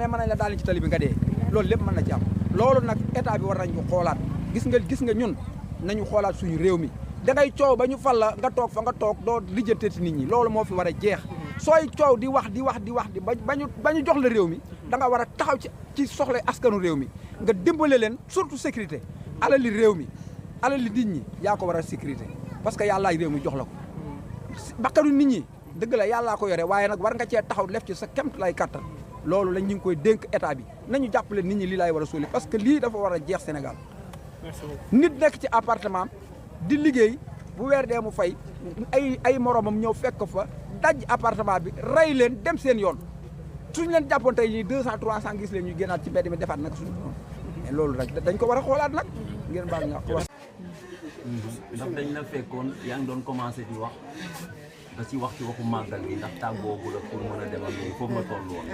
mais mën nañ la daal ci tali bi nga dee loolu lépp mën na ci am loolu nag état bi war nañ ko xoolaat gis nga ñun nañu xoolaat suñu réew mi da ngay coow ba ñu fal la nga toog fa nga toog doo lijjanteeti nit ñi loolu moo fi war a jeex sooy coow di wax ba ñu jox la réew mi da nga war a taxaw ci soxla askanu réew mi nga dimbale leen surtout sécurité alali réew mi alali nit ñi yaa ko war a sécurité parce que yàllaay réew mi jox la ko bakkanu nit ñi dëgg la yàllaa ko yore waaye nag war nga cee taxaw def ci sa kemt lay kattan loolu lañ ñu ngi koy dénk état bi nañu jàppale nit ñi lii laay war a suuli parce que lii dafa war a jeex Sénégal nit nekk ci appartement di liggéey bu weer dee mu fay ay moromam ñëw fekk fa daj appartement bi rey leen dem seen yoon suñ leen jàppoon tey ñii 200 300 gis leen ñu génnaat ci mbedd mi defaat nag suñu mais loolu rek dañ ko war a xoolaat nag ngeen baal nga wax. ndax dañ la fekkoon yaa ngi doon commencé di wax da ci wax ci waxu màggal gi ndax tàggoo bu la pour mën a dem ak yooyu foofu nga toll woon.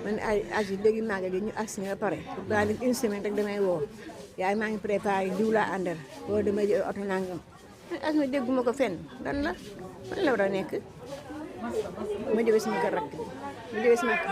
man agi léegi màggal gi ñu agsi nga pare daa def une semaine rek damay woo yaay maa ngi préparé diw laa àndal boo damay jël oto nangam as ma dégguma ko fenn lan la fan la war a nekk ma jógee sama kër rakk ma jógee sama kër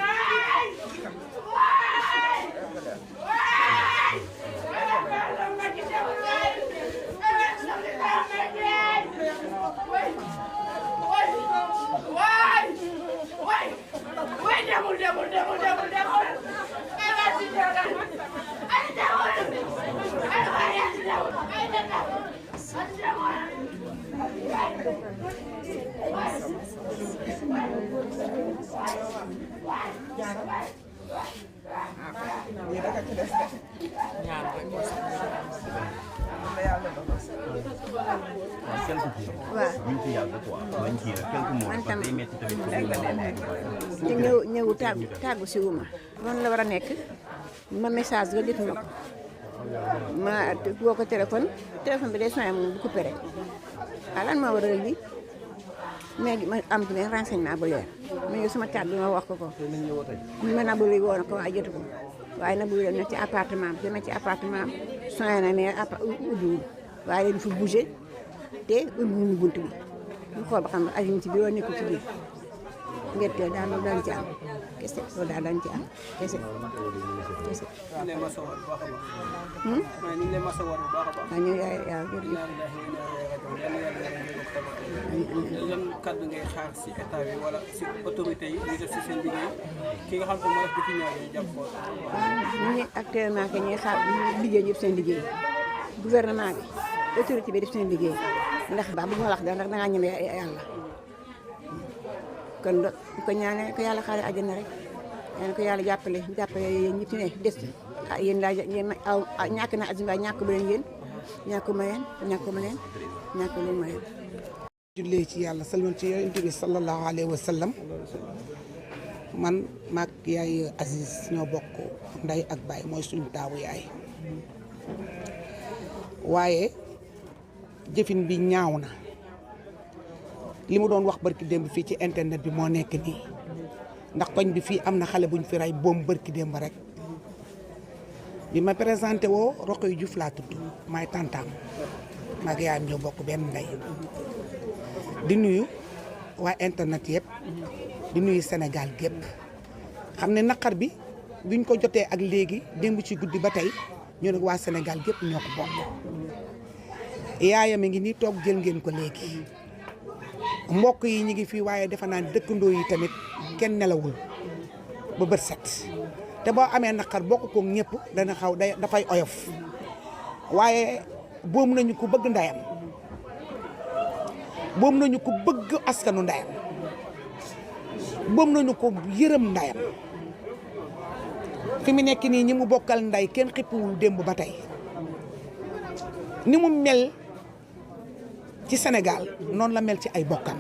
ñëw tàggu si wuma noonu la war a nekk ma message nga jot ma ko ma woo ko téléphone bi day sonné mu coupé rek lan moo war a lii mais ma am ci renseignement bu leer ma ñëw sama kàddu ma wax ko ma na bu luy woo na ko waaye jotu ko waaye na bu dem na ci appartement bi dama ci appartement sonné na mais ubbiwul waaye dañu fa bougé te ubbiwuñu bunt bi ñu xool ba xam ne ajuñ ci biir wala nekkul ci biir ngeen teel daal loolu daan ci am kese loolu daal daan ci am kese. ñu ngi lay masawoon bu baax a baax. ñu ngi lay masawoon bu baax a baax. waaw ñu ngi yaa jërëjëf. yan kàddu ngay xaar si état bi wala si autorité yi ñu def si seen liggéey ki nga xam te moo def depuis ñaar yi jàpp ko. waaw ñu ngi actuellement que ñuy xaar liggéey ñu def seen liggéey gouvernement bi autorité bi def seen liggéey ndax baax bu ma wax dara ndax dangaa ñeme yàlla kon ko ñaanee ko yàlla xaare àjjana rek yéen ko yàlla jàppale yéen ñi ci ne des yéen laa ñàkk na azimba ñàkk ba leen yéen ñàkk ma leen ñàkk lu ma leen jullee ci yàlla salman ci yonent bi sallallahu alayhi wa sallam man maag yaay Aziz ñoo bokk ndey ak baay mooy suñu taawu yaay waaye jëfin bi ñaaw na li mu doon wax barki démb fii ci internet bi moo nekk nii ndax koñ bi fii am na xale buñ fi rey boom barki démb rek bi ma présenté woo Rokhaya Diouf laa tudd maay tantaam maag yaayam ñoo bokk benn ndey di nuyu waa internet yëpp di nuyu Sénégal gépp xam ne naqar bi biñ ko jotee ak léegi démb ci guddi ba tey ñu ne waa Sénégal gépp ñoo ko bokk yaayam a ngi nii toog jël ngeen ko léegi mbokk yi ñu ngi fii waaye defe naa dëkkandoo yi tamit kenn nelawul ba bët set te boo amee naqar bokk ko ñëpp dana xaw dafay oyof waaye boom nañu ko bëgg ndeyam boom nañu ko bëgg askanu ndeyam boom nañu ko yërëm ndeyam fi mu nekk nii ñi mu bokkal ndey kenn xippuwul démb ba tey ni mu mel ci Sénégal noonu la mel ci ay bokkam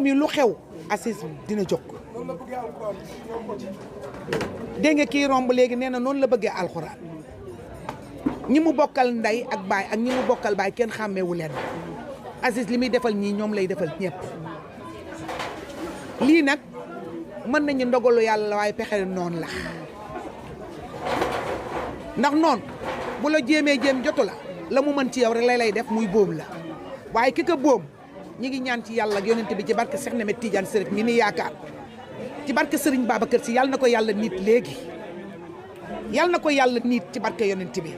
yi lu xew Aziz dina jóg dégg nga kii romb léegi nee na noonu la bëggee alxuraan ñi mu bokkal ndey ak baay ak ñi mu bokkal baay kenn xàmmeewu leen Aziz li muy defal ñii ñoom lay defal ñëpp lii nag mën nañu ndogalu yàlla waaye pexe noonu la ndax noonu bu la jéemee jotu la mu mën ci yow rek lay def muy bóom la waaye ki ko bóom ñi ngi ñaan ci yàlla ak yonent bi ci barke Seex Ahmed Tidiane Sërif mi ni yaakaar ci barke Serigne Babacar Sy yàlla na ko yàlla nit léegi yàlla na ko yàlla nit ci barke yonent bi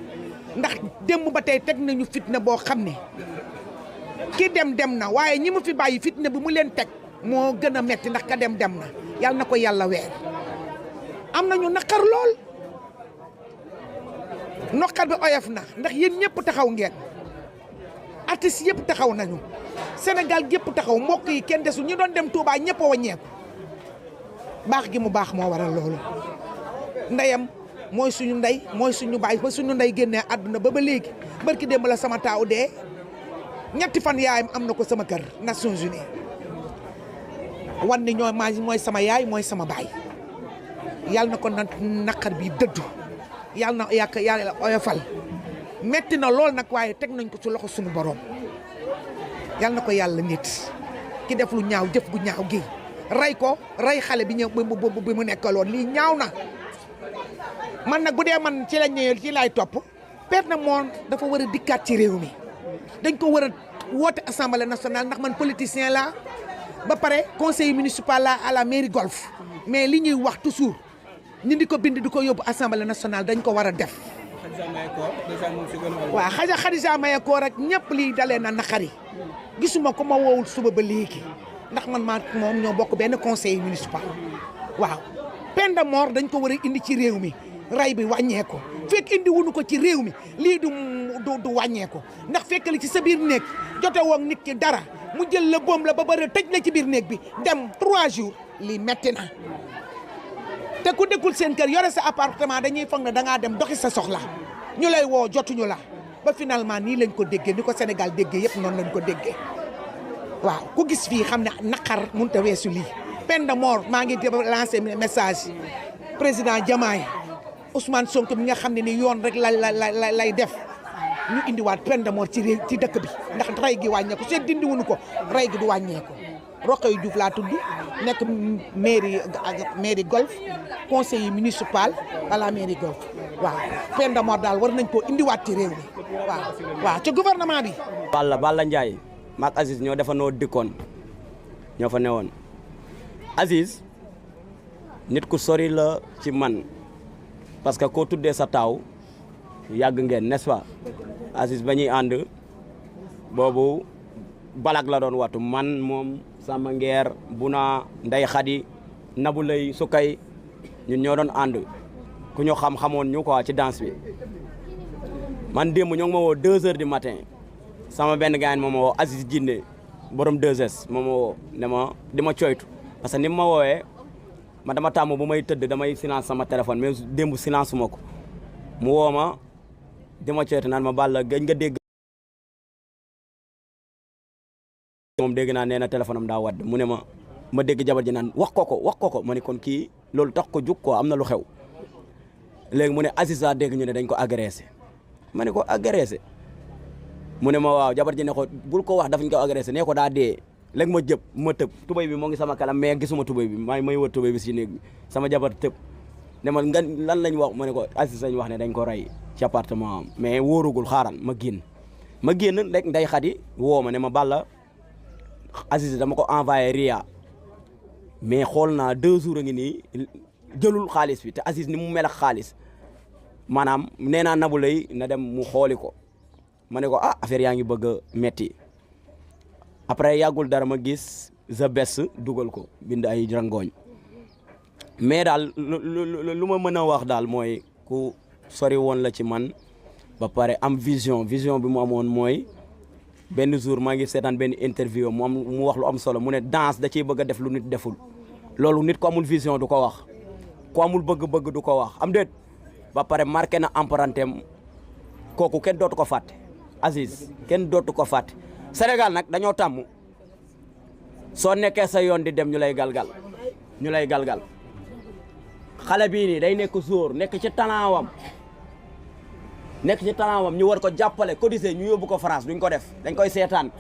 ndax démb ba tey teg nañu fitna boo xam ne ki dem na waaye ñi mu fi bàyyi fitna bi mu leen teg moo gën a metti ndax ka dem na yàlla na ko yàlla weer am nañu naqar lool naqar bi oyof na ndax yéen ñëpp taxaw ngeen artistes yëpp taxaw nañu Sénégal gépp taxaw mbokk yi kenn desul ñu doon dem Touba ñëpp a wàññeeku baax gi mu baax moo waral loolu ndeyam mooy suñu ndey mooy suñu baay ba suñu ndey génnee àdduna ba léegi barki démb la sama taaw dee ñetti fan yaayam am na ko sama kër Nations Unies wan ni ñoo maa mooy sama yaay mooy sama baay yàlla na ko naqar bi dëddu yàlla na yàlla oyofal metti na lool nag waaye teg nañ ko ci loxo suñu borom yàlla na ko yàlla nit ki def lu ñaaw jëf gu ñaaw gi rey ko rey xale bi ñëw bi mu nekkaloon lii ñaaw na man nag bu dee man ci lañ ñëwee ci laay topp Père Mor dafa war a dikkaat ci réew mi dañ ko war a woote assemblée nationale ndax man politicien la ba pare conseil municipal la à la mairie golf mais li ñuy wax toujours ñu di ko bind di ko yóbbu assemblée nationale dañ ko war a def waaw Khadija Mahécor rek ñëpp lii dalee na naqari gisuma ko ma woowul suba ba léegi ndax man maa moom ñoo bokk benn conseil municipal waaw Père Mor dañ ko war a indi ci réew mi ray bi wàññeeku fekk indi wuñu ko ci réew mi lii du wàññeeku ndax fekk li ci sa biir néeg jote woon nit ki dara mu jël la boom la ba bëri tëj la ci biir néeg bi dem 3 jours lii metti na te ku dëkkul seen kër yore sa appartement dañuy foog ne dangaa dem doxi sa soxla ñu lay woo jotuñu la ba finalement nii lañ ko déggee ni ko Sénégal déggee yëpp noonu lañ ko déggee waaw ku gis fii xam ne naqar mënut a weesu lii Père Mor maa ngi lancé message président Diomaye Ousmane Sonko mi nga xam ne ni yoon rek lay def ñu indiwaat Père Mor ci réew ci dëkk bi ndax rey gi wàññeeku seet dindi wuñu ko rey gi du wàññeeku Rokhaya Diouf laa tudd nekk mairie golf conseiller municipal à la mairie golf waaw Père Mor daal war nañ koo indiwaat ci réew mi waaw ci gouvernement bi. Balla Ndiaye maak Aziz ñoo defa noo dikkoon ñoo fa newoon Aziz nit ku sori la ci man parce que koo tuddee sa taaw yàgg ngeen n'est-ce pas Aziz ba ñuy ànd boobu balag la doon watu man moom sama ngeer bu naa nday xadi nabu lay sukay ñun ñoo doon ànd ku ñu xamoon ñu quoi ci danse bi man démb ñoo ngi ma woo 2 heures du matin sama benn gars moom ma woo Aziz Jinne borom 2S moom ma woo ne ma di ma coytu parce que ni ma woowee ma dama tàmm bu may tëdd damay silence sama téléphone mais démb silence ma ko mu woo ma di ma coytu naan ma Balla gëj nga dégg moom dégg naa nee na téléphone am daa wadd mu ne ma dégg jabar ji naan wax ko ma ne kon kii loolu tax ko jug quoi am na lu xew léegi mu ne Aziz a dégg ñu ne dañ ko agressé ma ne ko agressé mu ne ma waaw jabar ji ne ko bul ko wax daf ñu ko agressé ne ko daa dee léegi ma tëb tubéy bi moo ngi sama kanam mais gisuma tubéy bi may wër tubéy bi si néeg bi sama jabar tëb ne ma nga lan lañ wax ma ne ko Aziz lañ wax ne dañ ko rey ci appartement am mais wóorugul xaaral ma génn rek nday xadi woo ma ne ma Balla Aziz dama ko envoyé Ria mais xool naa 2 jours a ngi nii jëlul xaalis bi te Aziz ni mu mel ak xaalis maanaam nee naa Nabou Leye na dem mu xooli ko ma ne ko affaire yaa ngi bëgg a metti après yàggul dara ma gis The Best dugal ko bind ay rangooñ mais daal lu ma mën a wax daal mooy ku sori woon la ci man ba pare am vision bi mu amoon mooy benn jour maa ngi seetaan benn interview mu wax lu am solo mu ne danse da ciy bëgg a def lu nit deful loolu nit ko amul vision du ko wax ku amul bëgg-bëgg du ko wax am déet ba pare marqué na empruntéem kooku kenn dootu ko fàtte Aziz kenn dootu ko fàtte Sénégal nag dañoo tàmm soo nekkee sa yoon di dem ñu lay galgal xale bii nii day nekk jour nekk ci talaawam ñu war ko jàppale cotiser ñu yóbbu ko France duñ ko def dañ koy seetaan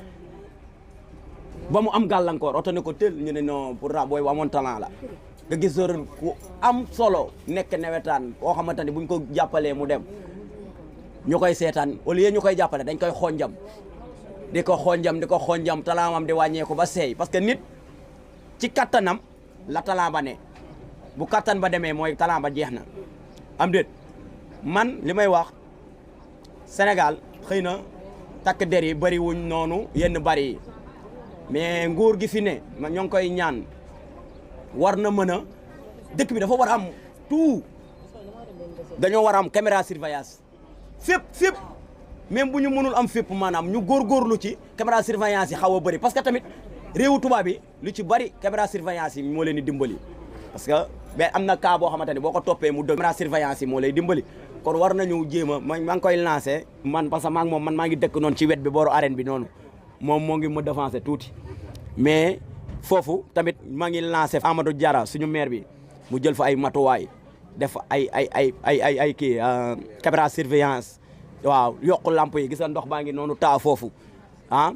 ba mu am gàllankoor oto ne ko tël ñu ne non pourtant booy amoon talent la nga gis jour ku am solo nekk nawetaan koo xamante ni buñ ko jàppalee mu dem ñu koy seetaan au lieu ñu koy jàppale dañ koy xonjam di ko xonjam talaamam di wàññeeku ba seey parce que nit ci kattanam la talent ba ne bu kattan ba demee mooy talent ba jeex na am déet man li may wax Sénégal xëy na takk der yi bëri wuñ noonu yenn bëri yi mais nguur gi fi ne ma ñoo ngi koy ñaan war na mën a dëkk bi dafa war a am tout dañoo war a am caméra surveillance fépp même bu ñu mënul am fépp maanaam ñu góorgóorlu ci caméra surveillance yi xaw a bëri parce que tamit réewu tubaab bi lu ci bëri caméra surveillance yi moo leen di dimbali parce que mais am na cas boo xamante ne boo ko toppee mu dëgg caméra surveillance yi moo lay dimbali kon war nañu jéem a maa ngi koy lancé man parce que maa ngi moom man maa ngi dëkk noonu ci wet bi booru arène bi noonu moom moo ngi ma dévancé tuuti mais foofu tamit maa ngi lancé Amadou Diarra suñu maire bi mu jël fa ay matuwaay def ay kii caméra surveillance waaw yokku lamp yi gis nga ndox baa ngi noonu taa foofu ah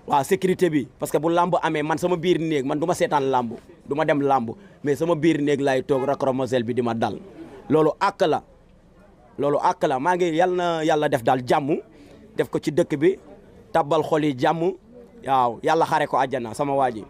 waaw sécurité bi parce que bu lamb amee man sama biir néeg man du ma seetaan lamb du ma dem lamb mais sama biir néeg laay toog racromosel bi di ma dal loolu àq la maa ngi yal na yàlla def daal jàmm def ko ci dëkk bi tabbal xol yi jàmm waaw yàlla xare ko àjjana sama waa ji